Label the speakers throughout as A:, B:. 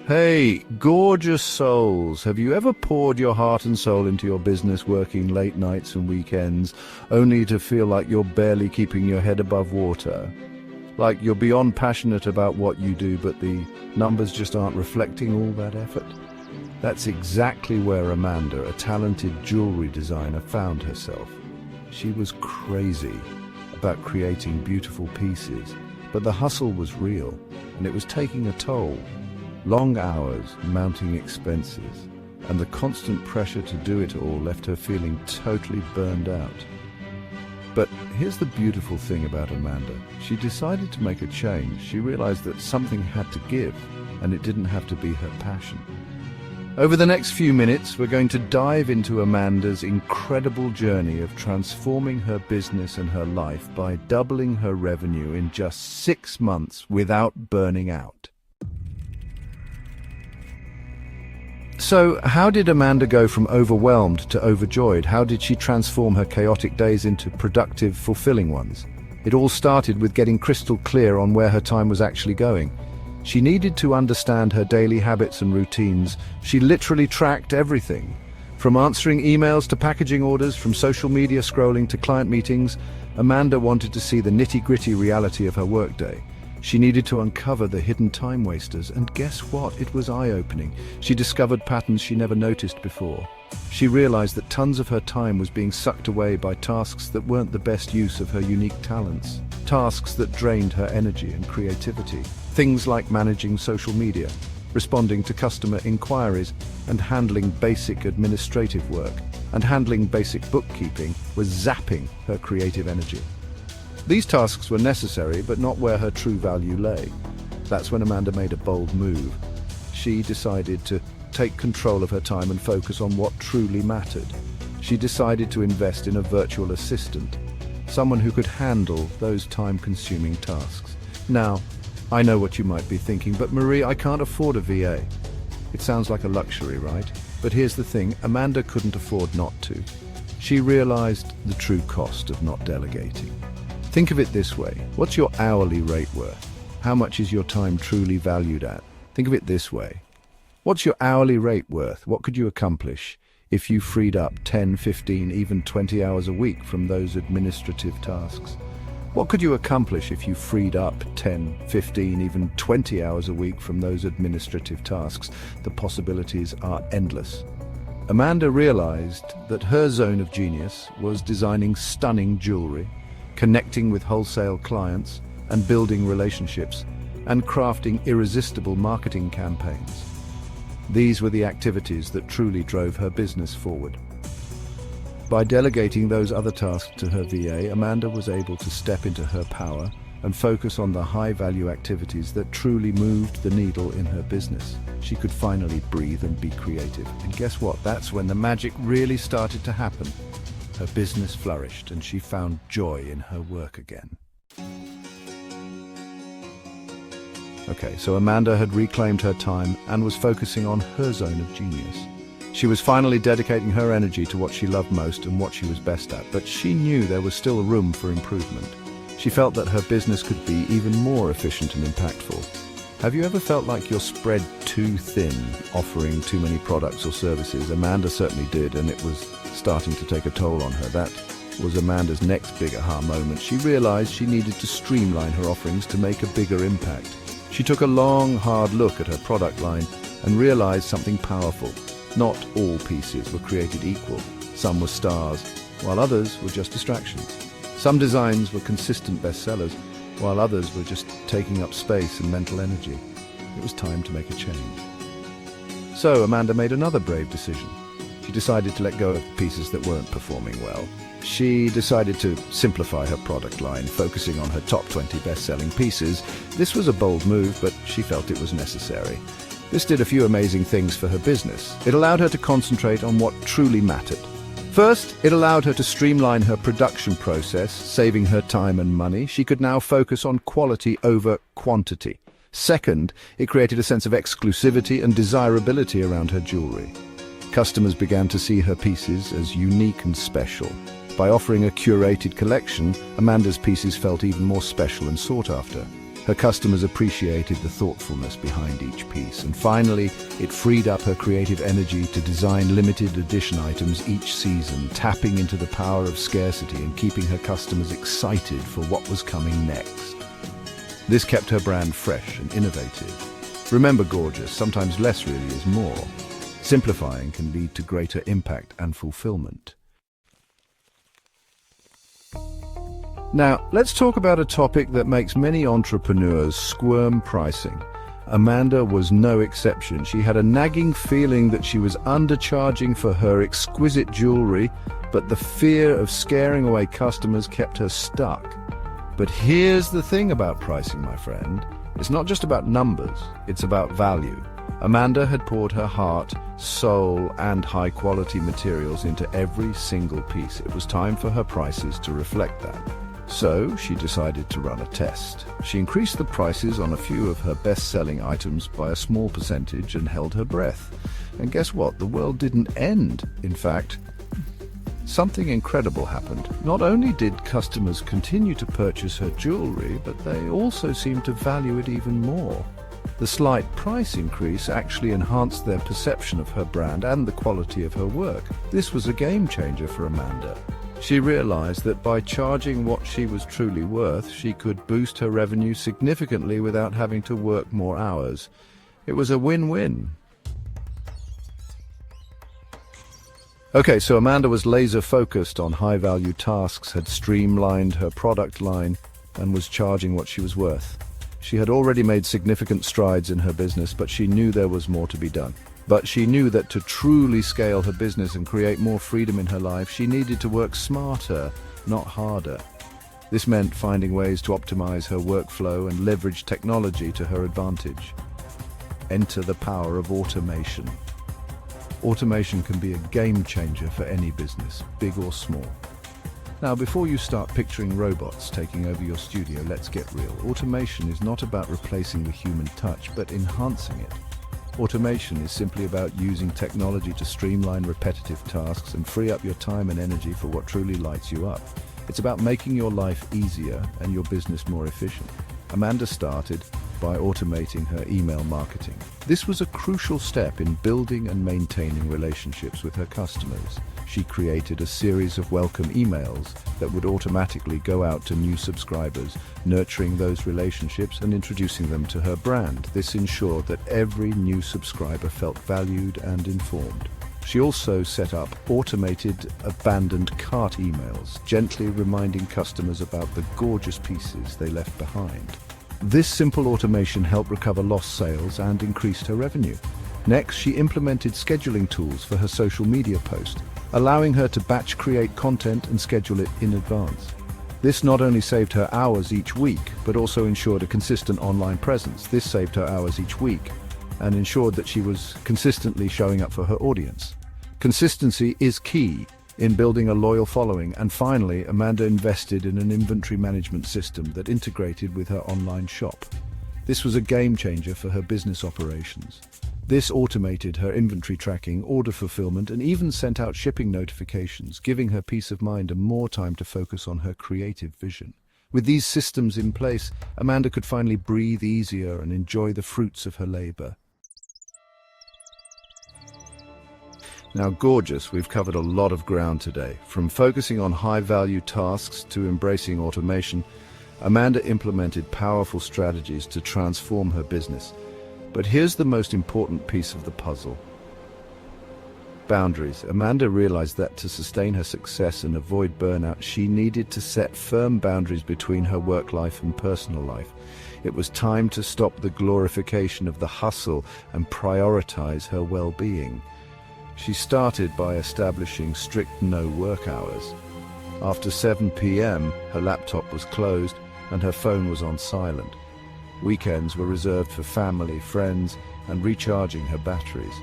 A: Hey, gorgeous souls, have you ever poured your heart and soul into your business, working late nights and weekends, only to feel like you're barely keeping your head above water? Like you're beyond passionate about what you do, but the numbers just aren't reflecting all that effort? That's exactly where Amanda, a talented jewelry designer, found herself. She was crazy about creating beautiful pieces, but the hustle was real, and it was taking a toll. Long hours, mounting expenses, and the constant pressure to do it all left her feeling totally burned out. But here's the beautiful thing about Amanda. She decided to make a change. She realized that something had to give, and it didn't have to be her passion. Over the next few minutes, we're going to dive into Amanda's incredible journey of transforming her business and her life by doubling her revenue in just 6 months without burning out. So, how did Amanda go from overwhelmed to overjoyed? How did she transform her chaotic days into productive, fulfilling ones? It all started with getting crystal clear on where her time was actually going. She needed to understand her daily habits and routines. She literally tracked everything. From answering emails to packaging orders, from social media scrolling to client meetings, Amanda wanted to see the nitty-gritty reality of her workday. She needed to uncover the hidden time wasters, and guess what? It was eye-opening. She discovered patterns she never noticed before. She realized that tons of her time was being sucked away by tasks that weren't the best use of her unique talents. Tasks that drained her energy and creativity. Things like managing social media, responding to customer inquiries, and handling basic administrative work, and handling basic bookkeeping was zapping her creative energy. These tasks were necessary, but not where her true value lay. That's when Amanda made a bold move. She decided to take control of her time and focus on what truly mattered. She decided to invest in a virtual assistant, someone who could handle those time-consuming tasks. Now, I know what you might be thinking, but Marie, I can't afford a VA. It sounds like a luxury, right? But here's the thing, Amanda couldn't afford not to. She realized the true cost of not delegating. Think of it this way. What's your hourly rate worth? How much is your time truly valued at? Think of it this way. What's your hourly rate worth? What could you accomplish if you freed up 10, 15, even 20 hours a week from those administrative tasks? What could you accomplish if you freed up 10, 15, even 20 hours a week from those administrative tasks? The possibilities are endless. Amanda realized that her zone of genius was designing stunning jewelry, connecting with wholesale clients and building relationships, and crafting irresistible marketing campaigns. These were the activities that truly drove her business forward. By delegating those other tasks to her VA, Amanda was able to step into her power and focus on the high-value activities that truly moved the needle in her business. She could finally breathe and be creative. And guess what? That's when the magic really started to happen. Her business flourished, and she found joy in her work again. Okay, so Amanda had reclaimed her time and was focusing on her zone of genius. She was finally dedicating her energy to what she loved most and what she was best at, but she knew there was still room for improvement. She felt that her business could be even more efficient and impactful. Have you ever felt like you're spread too thin, offering too many products or services? Amanda certainly did, and it was starting to take a toll on her. That was Amanda's next big aha moment. She realized she needed to streamline her offerings to make a bigger impact. She took a long, hard look at her product line and realized something powerful. Not all pieces were created equal. Some were stars, while others were just distractions. Some designs were consistent bestsellers, while others were just taking up space and mental energy. It was time to make a change. So Amanda made another brave decision. She decided to let go of pieces that weren't performing well. She decided to simplify her product line, focusing on her top 20 best-selling pieces. This was a bold move, but she felt it was necessary. This did a few amazing things for her business. It allowed her to concentrate on what truly mattered. First, it allowed her to streamline her production process, saving her time and money. She could now focus on quality over quantity. Second, it created a sense of exclusivity and desirability around her jewelry. Customers began to see her pieces as unique and special. By offering a curated collection, Amanda's pieces felt even more special and sought after. Her customers appreciated the thoughtfulness behind each piece, and finally, it freed up her creative energy to design limited edition items each season, tapping into the power of scarcity and keeping her customers excited for what was coming next. This kept her brand fresh and innovative. Remember, gorgeous, sometimes less really is more. Simplifying can lead to greater impact and fulfillment. Now, let's talk about a topic that makes many entrepreneurs squirm: pricing. Amanda was no exception. She had a nagging feeling that she was undercharging for her exquisite jewelry, but the fear of scaring away customers kept her stuck. But here's the thing about pricing, my friend. It's not just about numbers, it's about value. Amanda had poured her heart, soul, and high-quality materials into every single piece. It was time for her prices to reflect that. So she decided to run a test. She increased the prices on a few of her best-selling items by a small percentage and held her breath. And guess what? The world didn't end. In fact, something incredible happened. Not only did customers continue to purchase her jewelry, but they also seemed to value it even more. The slight price increase actually enhanced their perception of her brand and the quality of her work. This was a game changer for Amanda. She realized that by charging what she was truly worth, she could boost her revenue significantly without having to work more hours. It was a win-win. Okay, so Amanda was laser-focused on high-value tasks, had streamlined her product line, and was charging what she was worth. She had already made significant strides in her business, but she knew there was more to be done. But she knew that to truly scale her business and create more freedom in her life, she needed to work smarter, not harder. This meant finding ways to optimize her workflow and leverage technology to her advantage. Enter the power of automation. Automation can be a game changer for any business, big or small. Now, before you start picturing robots taking over your studio, let's get real. Automation is not about replacing the human touch, but enhancing it. Automation is simply about using technology to streamline repetitive tasks and free up your time and energy for what truly lights you up. It's about making your life easier and your business more efficient. Amanda started by automating her email marketing. This was a crucial step in building and maintaining relationships with her customers. She created a series of welcome emails that would automatically go out to new subscribers, nurturing those relationships and introducing them to her brand. This ensured that every new subscriber felt valued and informed. She also set up automated abandoned cart emails, gently reminding customers about the gorgeous pieces they left behind. This simple automation helped recover lost sales and increased her revenue. Next, she implemented scheduling tools for her social media posts, allowing her to batch create content and schedule it in advance. This not only saved her hours each week, but also ensured a consistent online presence. This saved her hours each week and ensured that she was consistently showing up for her audience. Consistency is key in building a loyal following, and finally, Amanda invested in an inventory management system that integrated with her online shop. This was a game changer for her business operations. This automated her inventory tracking, order fulfillment, and even sent out shipping notifications, giving her peace of mind and more time to focus on her creative vision. With these systems in place, Amanda could finally breathe easier and enjoy the fruits of her labor. Now, gorgeous, we've covered a lot of ground today. From focusing on high-value tasks to embracing automation, Amanda implemented powerful strategies to transform her business. But here's the most important piece of the puzzle. Boundaries. Amanda realized that to sustain her success and avoid burnout, she needed to set firm boundaries between her work life and personal life. It was time to stop the glorification of the hustle and prioritize her well-being. She started by establishing strict no-work hours. After 7 p.m., her laptop was closed and her phone was on silent. Weekends were reserved for family, friends, and recharging her batteries.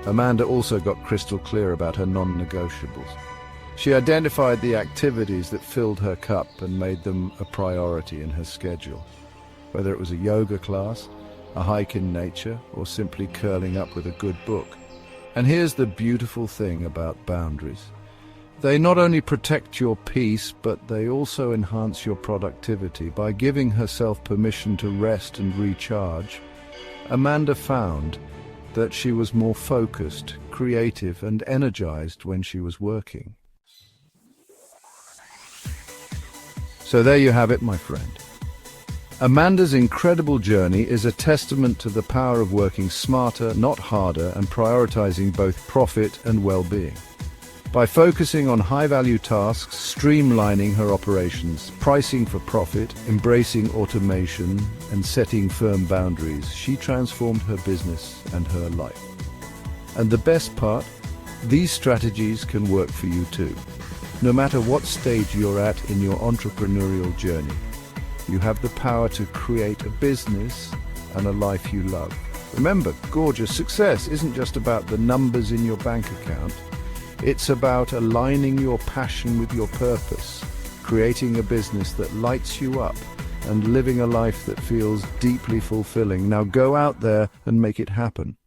A: Amanda also got crystal clear about her non-negotiables. She identified the activities that filled her cup and made them a priority in her schedule. Whether it was a yoga class, a hike in nature, or simply curling up with a good book. And here's the beautiful thing about boundaries. They not only protect your peace, but they also enhance your productivity. By giving herself permission to rest and recharge, Amanda found that she was more focused, creative, and energized when she was working. So there you have it, my friend. Amanda's incredible journey is a testament to the power of working smarter, not harder, and prioritizing both profit and well-being. By focusing on high-value tasks, streamlining her operations, pricing for profit, embracing automation, and setting firm boundaries, she transformed her business and her life. And the best part, these strategies can work for you too. No matter what stage you're at in your entrepreneurial journey, you have the power to create a business and a life you love. Remember, gorgeous success isn't just about the numbers in your bank account. It's about aligning your passion with your purpose, creating a business that lights you up, and living a life that feels deeply fulfilling. Now go out there and make it happen.